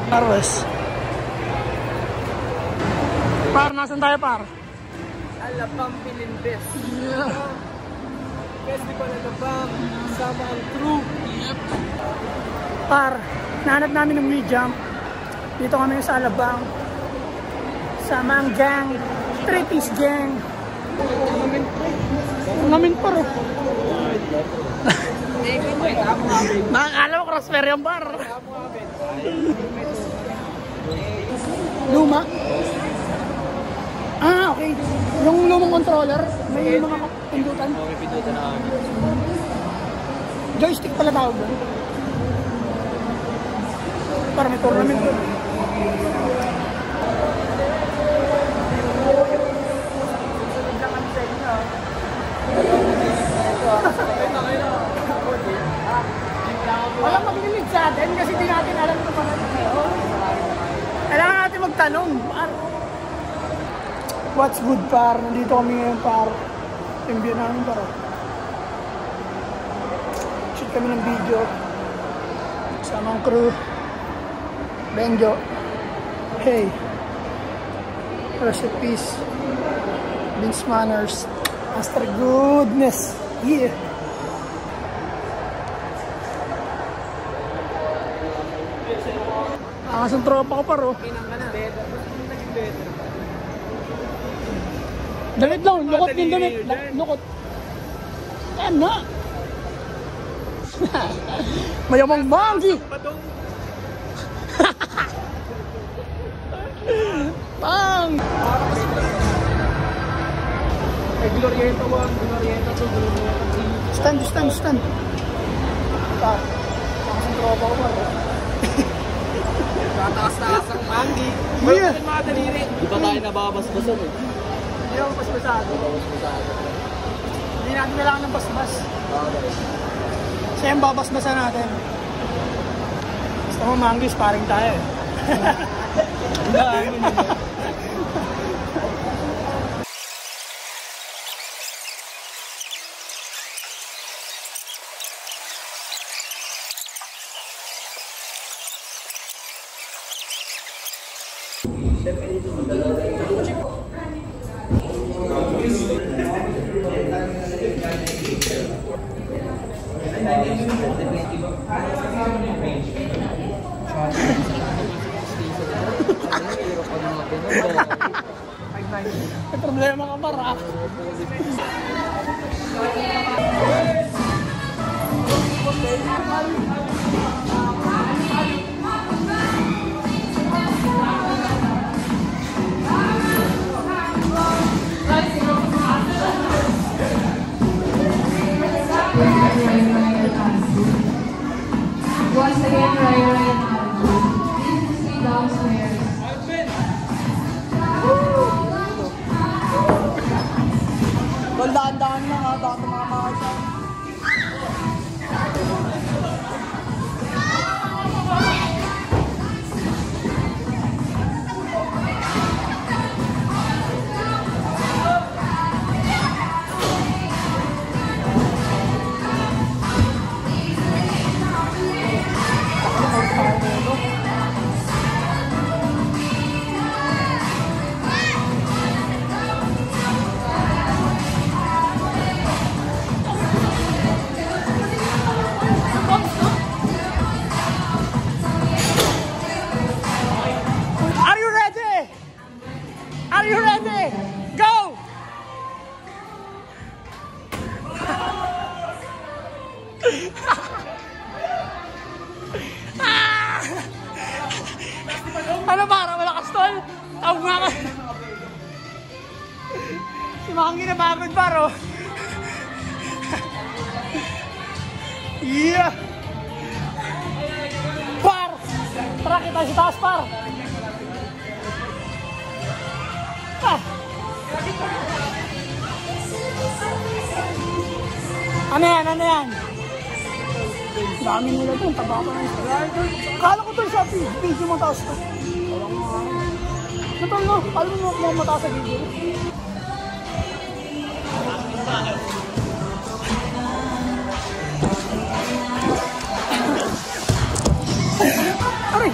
Carlos. Par, nasan tayo par? Alabang Pilimbes. Yeah. Festival Alabang. Sama ang crew. Yep. Par, nahanap namin ng medium. Dito kami sa Alabang. Sama ang gang. 3-piece gang. Namin par. Nakakala mo crossfire yung bar. Luma? Ah, okay. Yung lumang controller, may mga pindutan. May pindutan na kami. Joystick pala tawag doon. Para may tournament doon. Walang maglilig sa atin kasi di natin alam ito pa natin. Kailangan natin magtanong. What's good par? Nandito kami ngayon par. MBA namin par. Shoot kami ng video. Sama ang crew. Benjo. Hey. Rest in peace. Vince Manners. Master Goodness. Yeah. Ang tropa ko paro. Damit lang, lukot yung damit. Lukot. Ayan na. Mayamang monkey. Pang. Ay, Glorieta 1, Glorieta 2, Glorieta 3. Stand. Ang tropa ko paro. Tatakas-takas ang mandi. Yeah. Ba't mga daliri? Di ba tayo nababasbasan eh? Hindi ako basbasado. Hindi natin kailangan ng basbas. Kasi yung babasbasan natin. Gusto mo manggis, paring tayo eh. May problema ka ba, Rock? Once again, Ryan please stay downstairs. Daan-daan lang ha, baka tumakakasya. Are you ready? Go! Ano para malakas tol? Tawag nga ka. Si Mangi na pagod paro. Yeah! Par! Tara kita si taas par! Ah. Ano yan? Ano yan? Dami nila ito. Taba ko na yung kala ko ito sa video mo taas ito. Ito no? Kala mo mataas sa video. Aray!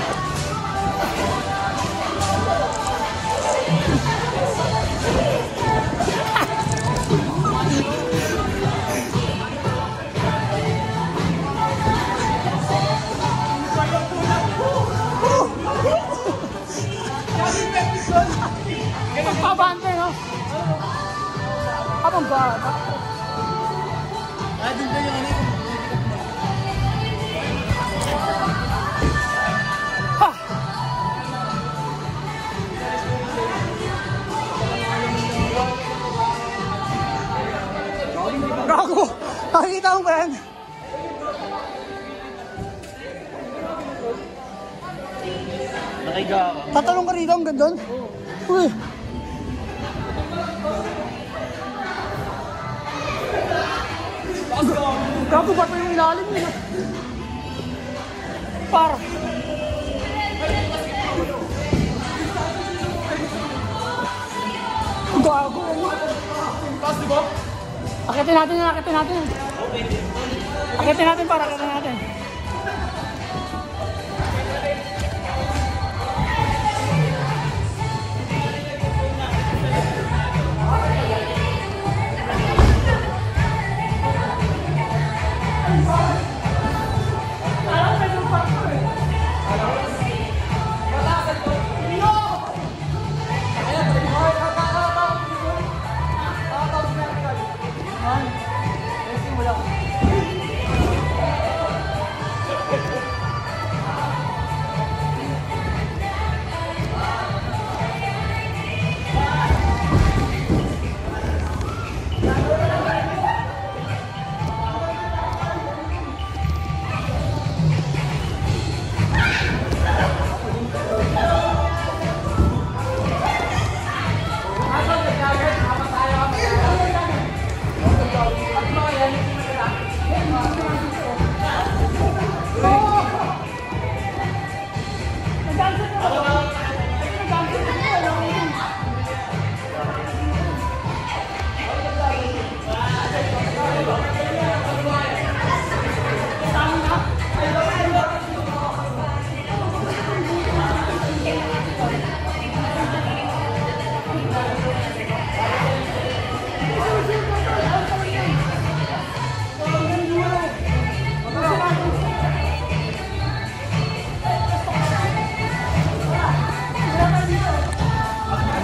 bata. Doon ba yung ano? Ha! Gago! Nakikita mo ba yan? Nakiga ako. Tatalong ka rito hanggang doon? Uy! Gago ba ito yung ilalim nila? Para! Gago! Akitin natin yan, akitin natin. Akitin natin para, akitin natin.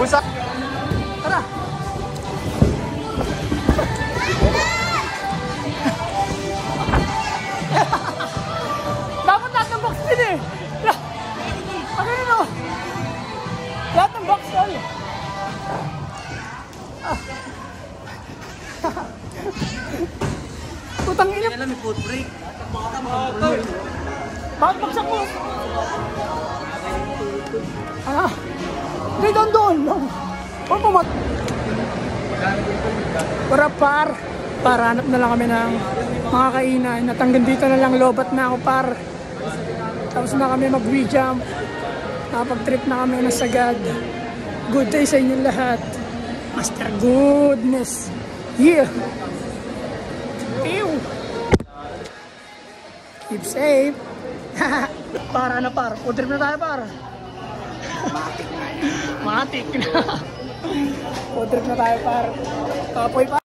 Busa! Tara! Dapat lahat ng box din eh! Ano yun o? Lahat ng box din! Putang ina! Kaya lang may foot brake. Bakit bagsak mo? Ano? Hindi doon lang. O pumat. Para hanap na lang kami ng mga kainan. At hanggang dito na lang, lobat na ako par. Tapos na kami mag-re-jump. Nakapag-trip na kami na sagad. Good day sa inyo lahat. Master goodness. Yeah. Ew. Keep safe. Para na par. O trip na tayo par. Matik na. O trip na tayo par. Kapoy pa.